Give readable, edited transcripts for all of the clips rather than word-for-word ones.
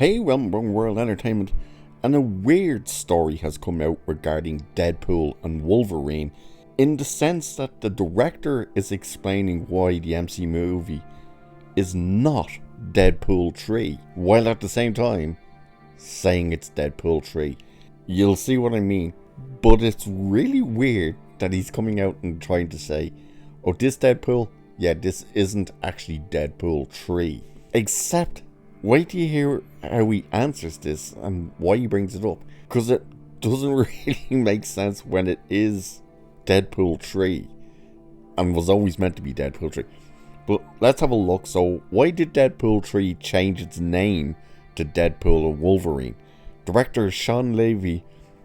Hey, welcome to World Entertainment, and a weird story has come out regarding Deadpool and Wolverine, in the sense that the director is explaining why the MC movie is not Deadpool 3, while at the same time saying it's Deadpool 3. You'll see what I mean, but it's really weird that he's coming out and trying to say, oh, this Deadpool? Yeah, this isn't actually Deadpool 3. Except, wait till you hear how he answers this and why he brings it up. Because it doesn't really make sense when it is Deadpool 3 and was always meant to be Deadpool 3. But let's have a look. So, why did Deadpool 3 change its name to Deadpool and Wolverine? Director Shawn Levy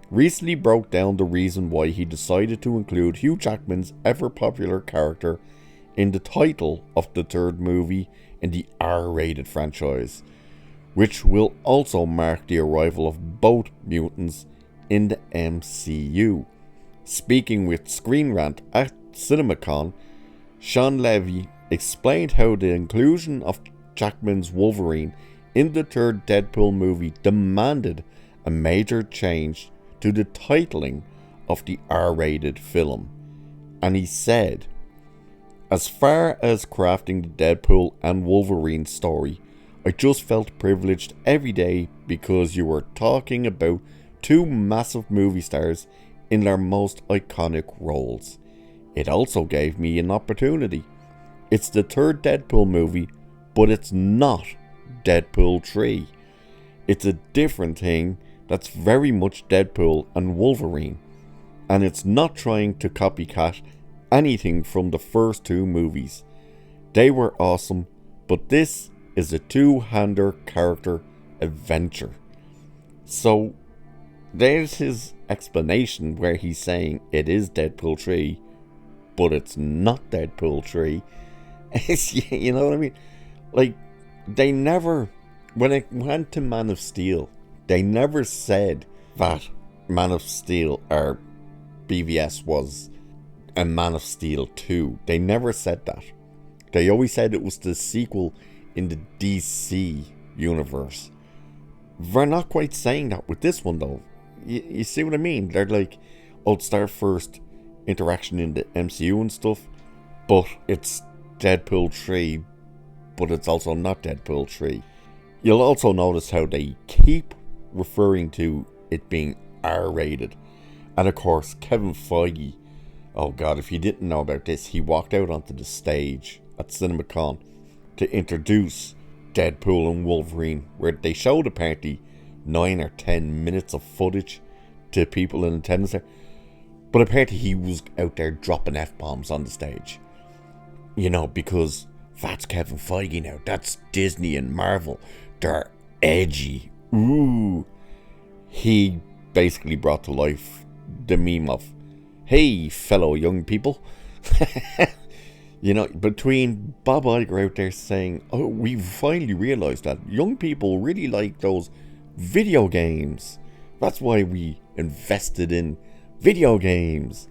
recently broke down the reason why he decided to include Hugh Jackman's ever-popular character in the title of the third movie in the R-rated franchise, which will also mark the arrival of both mutants in the MCU. Speaking with Screen Rant at CinemaCon, Shawn Levy explained how the inclusion of Jackman's Wolverine in the third Deadpool movie demanded a major change to the titling of the R-rated film. And he said, as far as crafting the Deadpool and Wolverine story, I just felt privileged every day because you were talking about two massive movie stars in their most iconic roles. It also gave me an opportunity. It's the third Deadpool movie, but it's not Deadpool 3. It's a different thing that's very much Deadpool and Wolverine, and it's not trying to copycat anything from the first two movies. They were awesome, but this is a two-hander character adventure. So there's his explanation where he's saying it is Deadpool 3, but it's not Deadpool 3. You know what I mean? Like, they never, when it went to Man of Steel, they never said that Man of Steel or BVS was a Man of Steel 2. They never said that. They always said it was the sequel in the DC universe. They're not quite saying that with this one though. You see what I mean? They're like, oh, it's their first interaction in the MCU and stuff, but it's Deadpool 3, but it's also not Deadpool 3. You'll also notice how they keep referring to it being R-rated. And of course, Kevin Feige, oh god, if you didn't know about this, he walked out onto the stage at CinemaCon to introduce Deadpool and Wolverine, where they showed apparently 9 or 10 minutes of footage to people in attendance there. But apparently he was out there dropping F-bombs on the stage. You know, because that's Kevin Feige now. That's Disney and Marvel. They're edgy. Ooh. He basically brought to life the meme of, hey, fellow young people. You know, between Bob Iger out there saying, oh, we finally realised that young people really like those video games. That's why we invested in video games.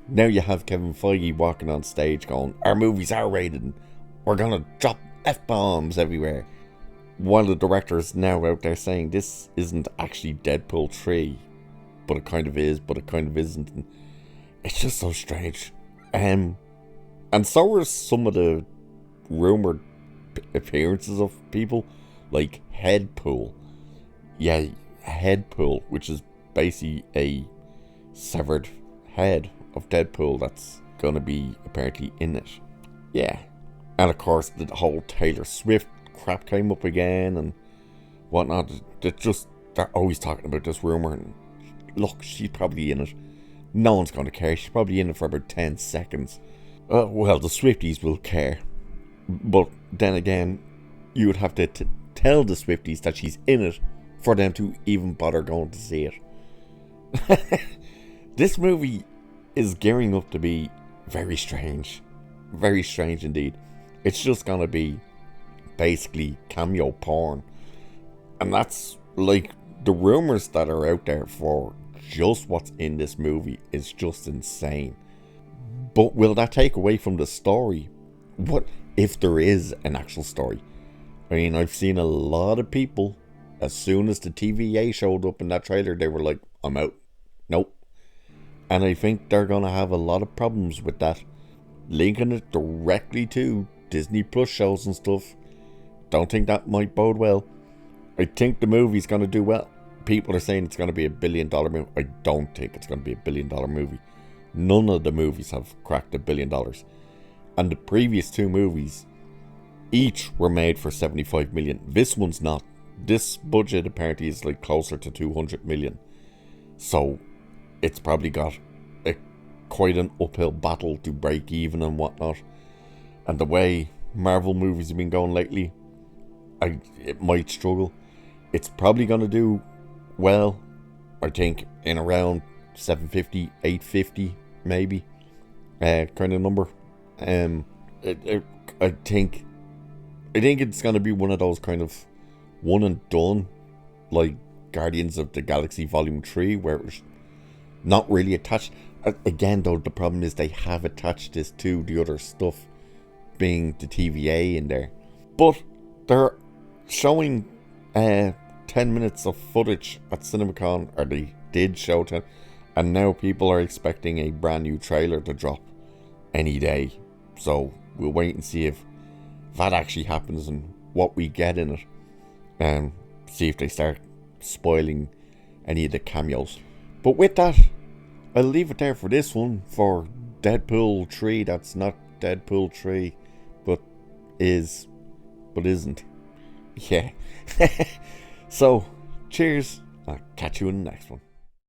Now you have Kevin Feige walking on stage going, our movies are rated and we're gonna drop F-bombs everywhere. While the director is now out there saying this isn't actually Deadpool 3, but it kind of is, but it kind of isn't. And it's just so strange. And so are some of the rumoured appearances of people like Headpool. Yeah, Headpool, which is basically a severed head of Deadpool that's going to be apparently in it. Yeah. And of course, the whole Taylor Swift crap came up again and whatnot. They're always talking about this rumour. And look, she's probably in it. No one's going to care. She's probably in it for about 10 seconds. Well, the Swifties will care. But then again, you would have to tell the Swifties that she's in it for them to even bother going to see it. This movie is gearing up to be very strange. Very strange indeed. It's just going to be basically cameo porn. And that's like the rumours that are out there for just what's in this movie is just insane. But will that take away from the story? What if there is an actual story? I mean, I've seen a lot of people as soon as the TVA showed up in that trailer, they were like, I'm out. Nope. And I think they're going to have a lot of problems with that. Linking it directly to Disney Plus shows and stuff. Don't think that might bode well. I think the movie's going to do well. People are saying it's going to be $1 billion movie. I don't think it's going to be $1 billion movie. None of the movies have cracked $1 billion. And the previous two movies, each were made for 75 million. This one's not. This budget apparently is like closer to 200 million. So it's probably got quite an uphill battle to break even and whatnot. And the way Marvel movies have been going lately, it might struggle. It's probably going to do well, I think, in around 750, 850 maybe, kind of number. I think it's going to be one of those kind of one and done, like Guardians of the Galaxy Volume 3, where it's not really attached. Again, though, the problem is they have attached this to the other stuff, being the TVA in there. But they're showing 10 minutes of footage at CinemaCon, or they did show 10, and now people are expecting a brand new trailer to drop any day. So we'll wait and see if that actually happens and what we get in it, and see if they start spoiling any of the cameos. But with that, I'll leave it there for this one, for Deadpool 3. That's not Deadpool 3, but isn't. Yeah. So, cheers. I'll catch you in the next one.